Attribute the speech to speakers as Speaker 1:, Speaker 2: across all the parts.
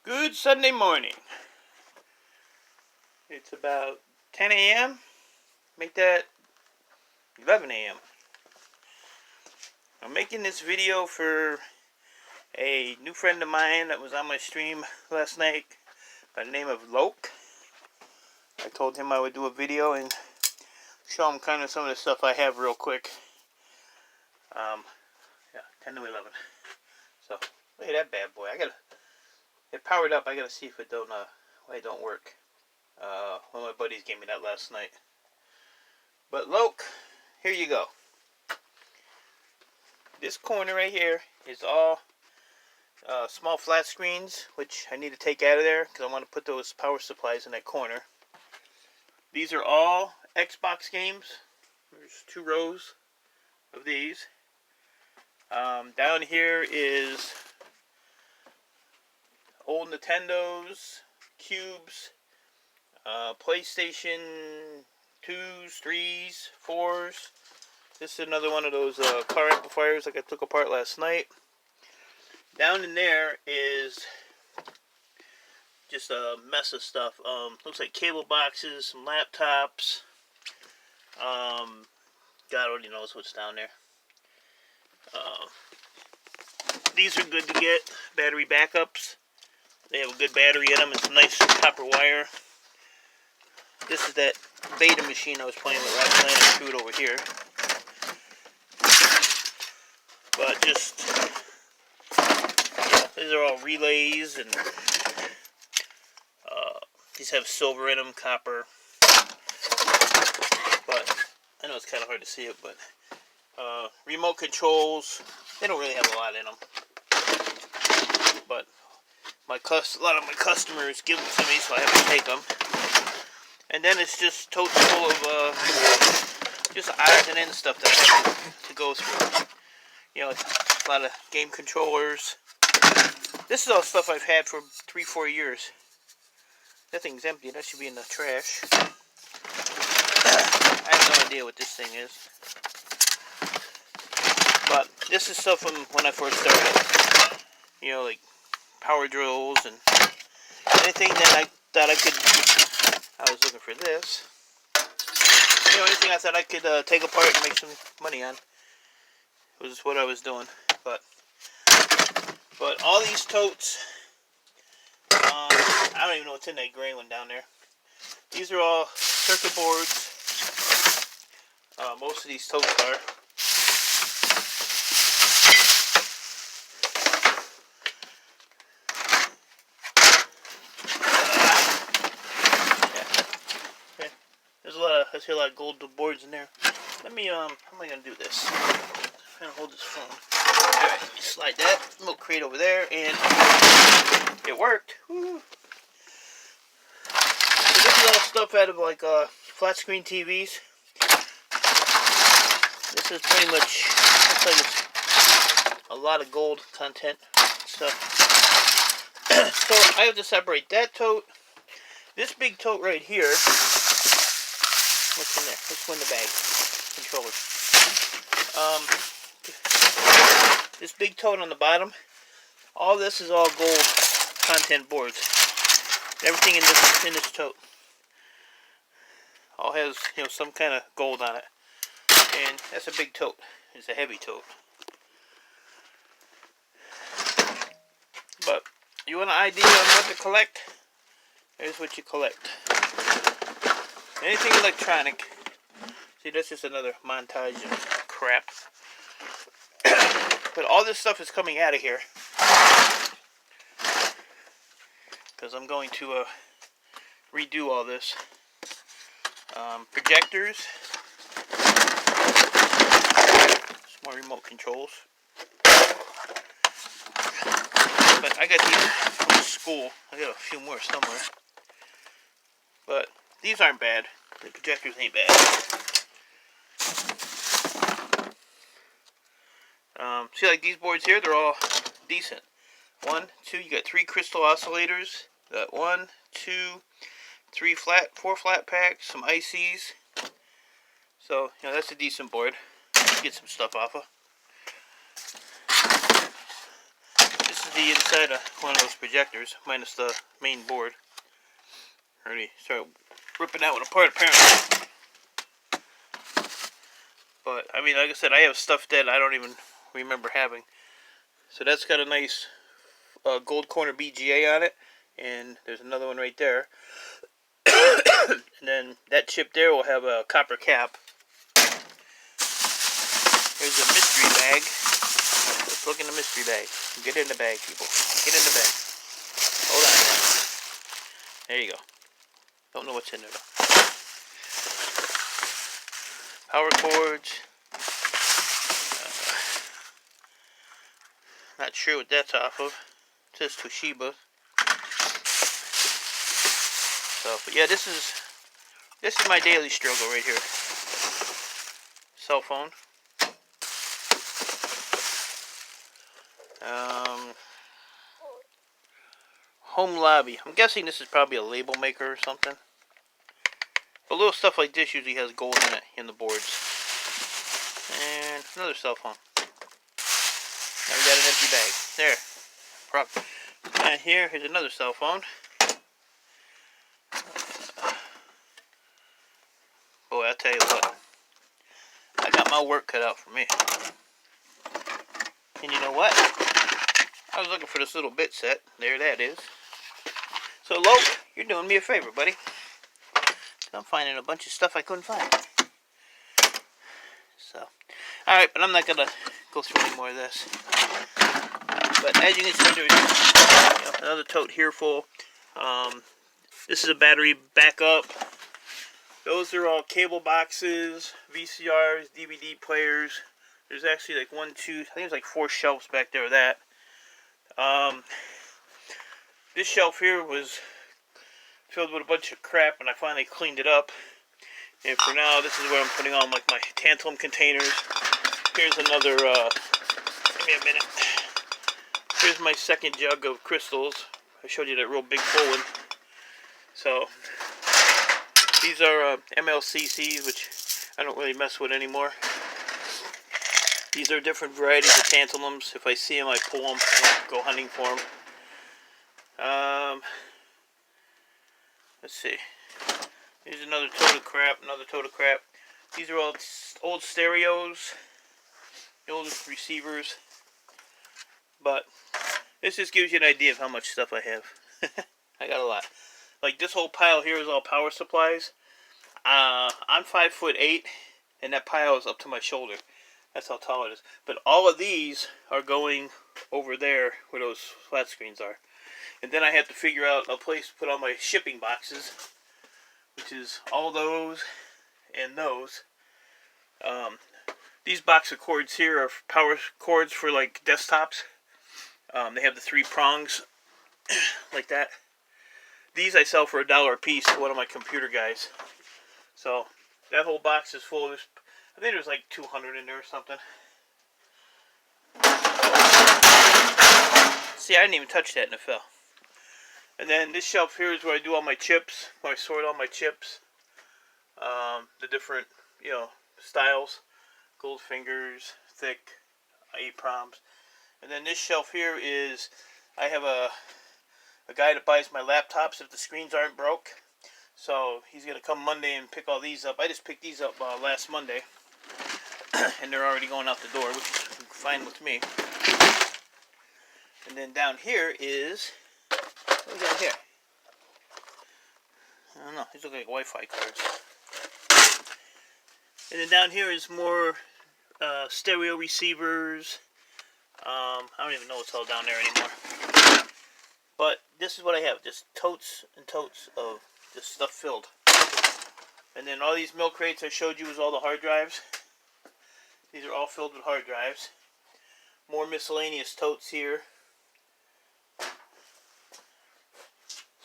Speaker 1: Good Sunday morning. It's about 10 a.m. Make that 11 a.m. I'm making this video for a new friend of mine that was on my stream last night by the name of Loke. I told him I would do a video and show him kind of some of the stuff I have real quick. 10 to 11. So, look at that bad boy. It powered up. I gotta see if it don't work. One of my buddies gave me that last night. But Loke, here you go. This corner right here is all small flat screens, which I need to take out of there because I want to put those power supplies in that corner. These are all Xbox games. There's 2 rows of these. Down here is old Nintendos, Cubes, PlayStation 2s, 3s, 4s. This is another one of those car amplifiers like I took apart last night. Down in there is just a mess of stuff. Looks like cable boxes, some laptops. God already knows what's down there. These are good to get. Battery backups. They have a good battery in them and some nice copper wire. This is that beta machine I was playing with last night. I threw it over here. But just, these are all relays, and these have silver in them, copper. But I know it's kind of hard to see it, but remote controls, they don't really have a lot in them. But a lot of my customers give them to me, so I have to take them. And then it's just totes full of just odds and ends stuff that I have to go through. You know, a lot of game controllers. This is all stuff I've had for 3-4 years. That thing's empty. That should be in the trash. I have no idea what this thing is. But this is stuff from when I first started. You know, like power drills and anything that I could. I was looking for this. You know, anything I thought I could take apart and make some money on. Was what I was doing. But all these totes. I don't even know what's in that gray one down there. These are all circuit boards. Most of these totes are. I see a lot of gold boards in there. Let me, how am I going to do this? I'm going to hold this phone. Alright, slide that milk crate over there, and it worked. Woo. So this is all stuff out of like flat screen TVs. This is pretty much, looks like it's a lot of gold content stuff. So I have to separate that tote. This big tote right here. What's in there? What's in the bag? Controllers. This big tote on the bottom. All this is all gold content boards. Everything in this tote all has, you know, some kind of gold on it. And that's a big tote. It's a heavy tote. But you want an idea on what to collect? Here's what you collect. Anything electronic. See, that's just another montage of crap. But all this stuff is coming out of here. Because I'm going to redo all this. Projectors. Some more remote controls. But I got these from school. I got a few more somewhere. But these aren't bad. The projectors ain't bad. See, like these boards here, they're all decent. 1, 2, you got 3 crystal oscillators. You got 1, 2, 3 4 flat packs, some ICs. So, you know, that's a decent board. Get some stuff off of. This is the inside of one of those projectors, minus the main board. Already started ripping that one apart apparently. But, I mean, like I said, I have stuff that I don't even remember having. So that's got a nice gold corner BGA on it. And there's another one right there. And then that chip there will have a copper cap. There's a mystery bag. Let's look in the mystery bag. Get in the bag, people. Get in the bag. Hold on now. There you go. Don't know what's in there though. Power cords. Not sure what that's off of. It says Toshiba. So, but yeah, this is my daily struggle right here. Cell phone. Home lobby. I'm guessing this is probably a label maker or something. But little stuff like this usually has gold in it in the boards. And another cell phone. Now we got an empty bag. There. Problem. And here's another cell phone. Boy, I'll tell you what. I got my work cut out for me. And you know what? I was looking for this little bit set. There that is. So, Loke, you're doing me a favor, buddy. I'm finding a bunch of stuff I couldn't find. So, alright, but I'm not going to go through any more of this. But as you can see, there's another tote here full. This is a battery backup. Those are all cable boxes, VCRs, DVD players. There's actually like 1, 2, I think there's like 4 shelves back there with that. This shelf here was filled with a bunch of crap, and I finally cleaned it up. And for now, this is where I'm putting on like my tantalum containers. Here's another, give me a minute. Here's my second jug of crystals. I showed you that real big full one. So, these are MLCCs, which I don't really mess with anymore. These are different varieties of tantalums. If I see them, I pull them and go hunting for them. Let's see. Here's another tote of crap, These are all old stereos, old receivers. But this just gives you an idea of how much stuff I have. I got a lot. Like this whole pile here is all power supplies. I'm 5'8", and that pile is up to my shoulder. That's how tall it is. But all of these are going over there where those flat screens are. And then I have to figure out a place to put all my shipping boxes, which is all those and those. These box of cords here are power cords for like desktops. They have the 3 prongs like that. These I sell for $1 a piece to one of my computer guys. So that whole box is full. I think there's like 200 in there or something. See, I didn't even touch that and it fell. And then this shelf here is where I do all my chips, where I sort all my chips. The different, styles. Goldfingers, thick, EPROMs. And then this shelf here is, I have a guy that buys my laptops if the screens aren't broke. So he's going to come Monday and pick all these up. I just picked these up last Monday. And they're already going out the door, which is fine with me. And then down here is, what do we got here? I don't know, these look like Wi-Fi cards. And then down here is more stereo receivers. I don't even know what's all down there anymore. But this is what I have, just totes and totes of this stuff filled. And then all these milk crates I showed you is all the hard drives. These are all filled with hard drives. More miscellaneous totes here.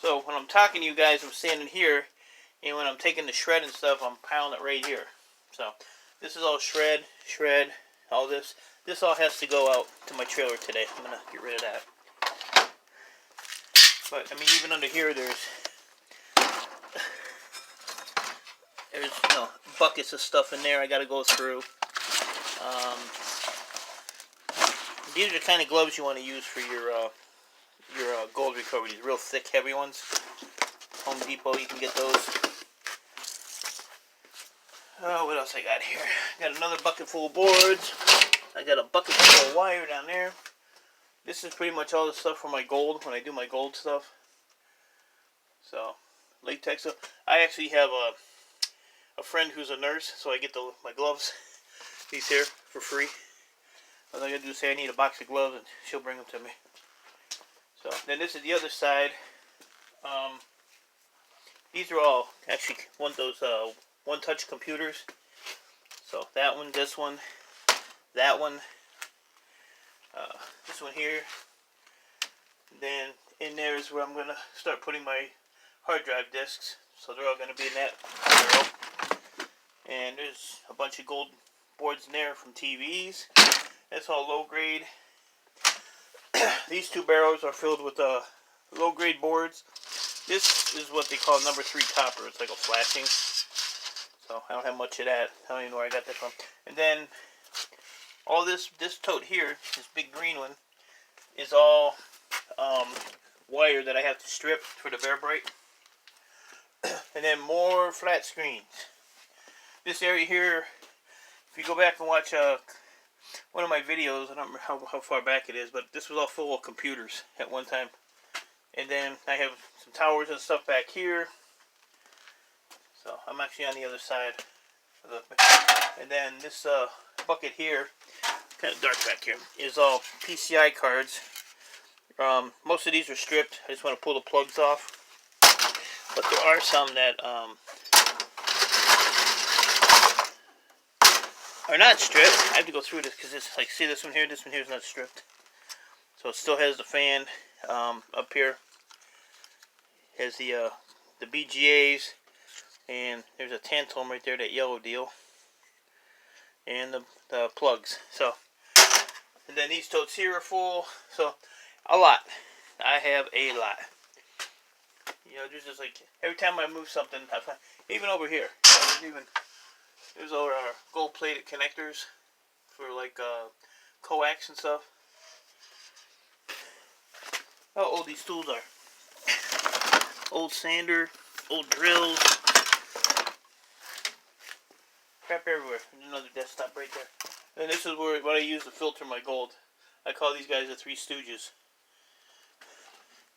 Speaker 1: So when I'm talking to you guys, I'm standing here, and when I'm taking the shred and stuff, I'm piling it right here. So this is all shred, all this. This all has to go out to my trailer today. I'm going to get rid of that. But, I mean, even under here, there's buckets of stuff in there I got to go through. These are the kind of gloves you want to use for your your gold recovery. These real thick, heavy ones. Home Depot, you can get those. Oh, what else I got here? Got another bucket full of boards. I got a bucket full of wire down there. This is pretty much all the stuff for my gold, when I do my gold stuff. So, latex. So I actually have a friend who's a nurse, so I get my gloves, these here, for free. All I gotta do is say I need a box of gloves, and she'll bring them to me. So, then this is the other side. These are all actually those one-touch computers. So that one, this one, that one, this one here. Then in there is where I'm gonna start putting my hard drive discs. So they're all gonna be in that barrel. And there's a bunch of gold boards in there from TVs. That's all low grade. These two barrels are filled with low grade boards. This is what they call number 3 copper. It's like a flashing. So I don't have much of that. I don't even know where I got that from. And then all this tote here, this big green one, is all wire that I have to strip for the Bear Bright. And then more flat screens. This area here, if you go back and watch one of my videos, I don't remember how far back it is, but this was all full of computers at one time. And then I have some towers and stuff back here. So I'm actually on the other side of and then this bucket here, kind of dark back here, is all PCI cards. Most of these are stripped. I just want to pull the plugs off. But there are some that are not stripped. I have to go through this because it's like, see this one here is not stripped. So it still has the fan up here. Has the BGAs, and there's a tantalum right there, that yellow deal, and the plugs. So, and then these totes here are full. So, a lot. I have a lot. You know, there's just like every time I move something, I find, even over here, there's our gold-plated connectors for like coax and stuff. How old these tools are. Old sander, old drills. Crap everywhere. There's another desktop right there. And this is what I use to filter my gold. I call these guys the Three Stooges.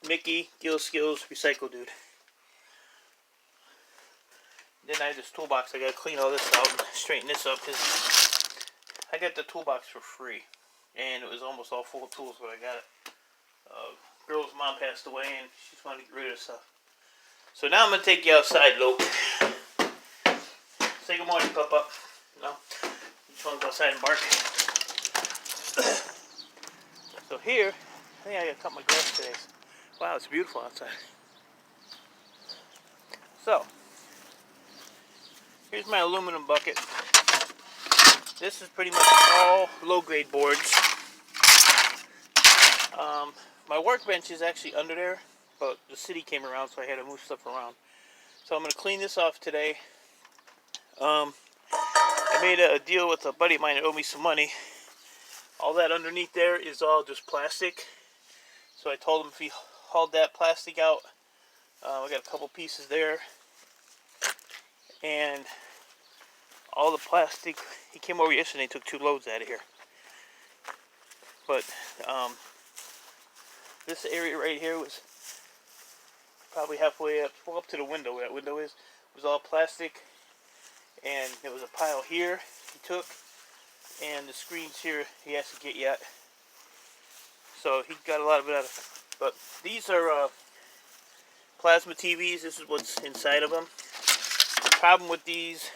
Speaker 1: Mickey, Gil Skills, Recycle Dude. Then I have this toolbox. I gotta clean all this out and straighten this up, because I got the toolbox for free. And it was almost all full of tools when I got it. Girl's mom passed away and she just wanted to get rid of stuff. So now I'm going to take you outside, Luke. Say good morning, Papa. No? You just want to go outside and bark. So here, I think I got to cut my grass today. Wow, it's beautiful outside. So, here's my aluminum bucket. This is pretty much all low-grade boards. My workbench is actually under there, but the city came around, so I had to move stuff around. So I'm going to clean this off today. I made a deal with a buddy of mine that owed me some money. All that underneath there is all just plastic. So I told him if he hauled that plastic out, I got a couple pieces there. And all the plastic, he came over yesterday and took 2 loads out of here. But this area right here was probably halfway up, well, up to the window, where that window is, was all plastic. And there was a pile here he took, and the screens here he has to get yet. So he got a lot of it out of it. But these are plasma TVs. This is what's inside of them. The problem with these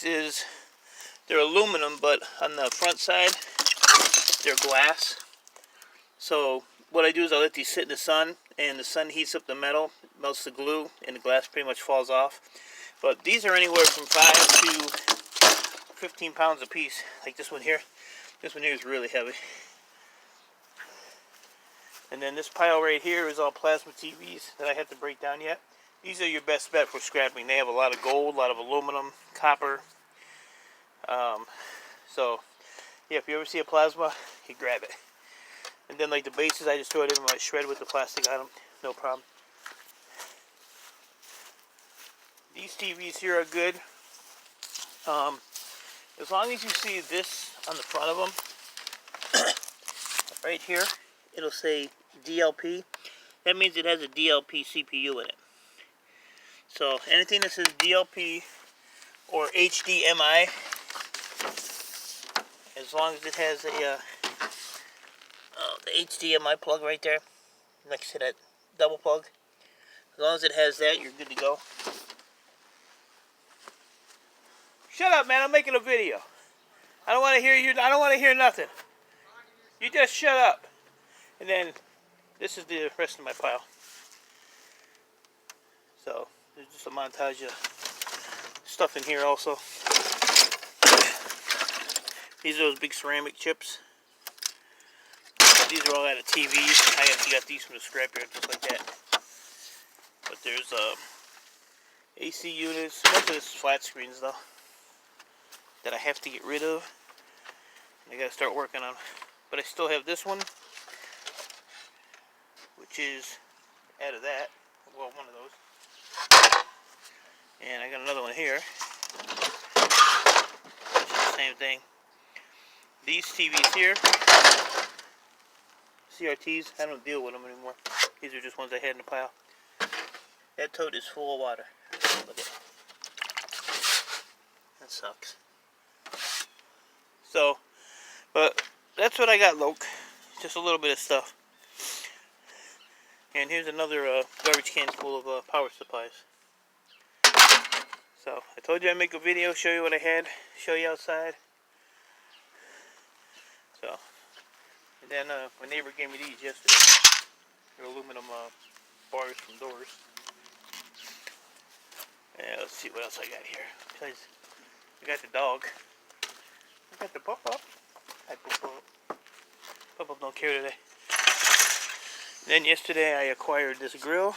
Speaker 1: is they're aluminum, but on the front side they're glass. So what I do is I let these sit in the sun, and the sun heats up the metal, melts the glue, and the glass pretty much falls off. But these are anywhere from 5 to 15 pounds a piece. Like this one here. This one here is really heavy. And then this pile right here is all plasma TVs that I have to break down yet. These are your best bet for scrapping. They have a lot of gold, a lot of aluminum, copper. So, yeah, if you ever see a plasma, you grab it. And then like the bases, I just throw it in my shred with the plastic on them, no problem. These TVs here are good. As long as you see this on the front of them, right here, it'll say DLP. That means it has a DLP CPU in it. So anything that says DLP or HDMI, as long as it has a the HDMI plug right there next to that double plug, as long as it has that, you're good to go. Shut up, man! I'm making a video. I don't want to hear you. I don't want to hear nothing. You just shut up. And then this is the rest of my pile. So there's just a montage of stuff in here also. These are those big ceramic chips. These are all out of TVs. I actually got these from the scrapyard just like that. But there's AC units. Most of this is flat screens though, that I have to get rid of. I gotta start working on. But I still have this one, which is out of that. Well, one of those. And I got another one here. Which is the same thing. These TVs here, CRTs, I don't deal with them anymore. These are just ones I had in the pile. That tote is full of water. Look at it. That sucks. So, but that's what I got, Loke. Just a little bit of stuff. And here's another garbage can full of power supplies. So, I told you I'd make a video, show you what I had, show you outside. So, and then my neighbor gave me these yesterday. They're aluminum bars from doors. And let's see what else I got here. Besides, I got the dog. I got the Pup-Up. Hi, Pup-Up. Pup-Up don't care today. Then yesterday I acquired this grill.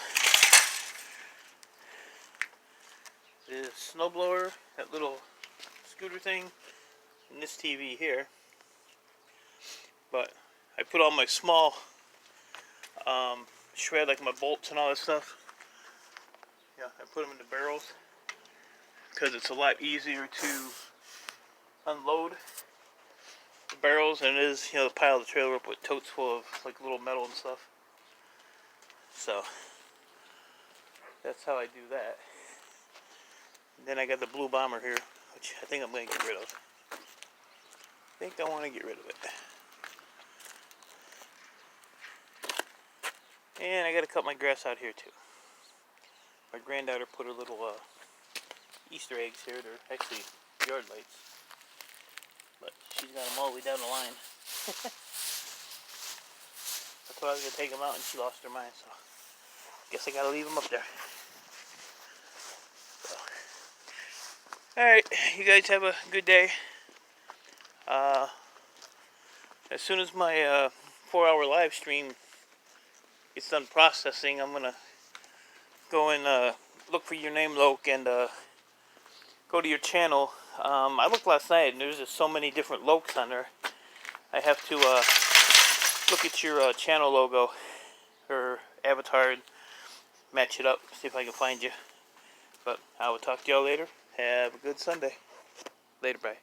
Speaker 1: This snowblower, that little scooter thing, and this TV here. But I put all my small shred, like my bolts and all that stuff. Yeah, I put them in the barrels because it's a lot easier to unload the barrels than it is, you know, to pile the trailer up with totes full of like little metal and stuff. So that's how I do that. And then I got the Blue Bomber here, which I think I'm going to get rid of. I think I want to get rid of it. And I got to cut my grass out here too. My granddaughter put her little Easter eggs here. They're actually yard lights. But she's got them all the way down the line. I thought I was going to take them out and she lost her mind. So I guess I got to leave them up there. So. Alright, you guys have a good day. As soon as my 4-hour live stream gets done processing, I'm going to go and look for your name, Loke, and go to your channel. I looked last night and there's just so many different Lokes on there. I have to look at your channel logo or avatar and match it up, see if I can find you. But I will talk to y'all later. Have a good Sunday. Later, bye.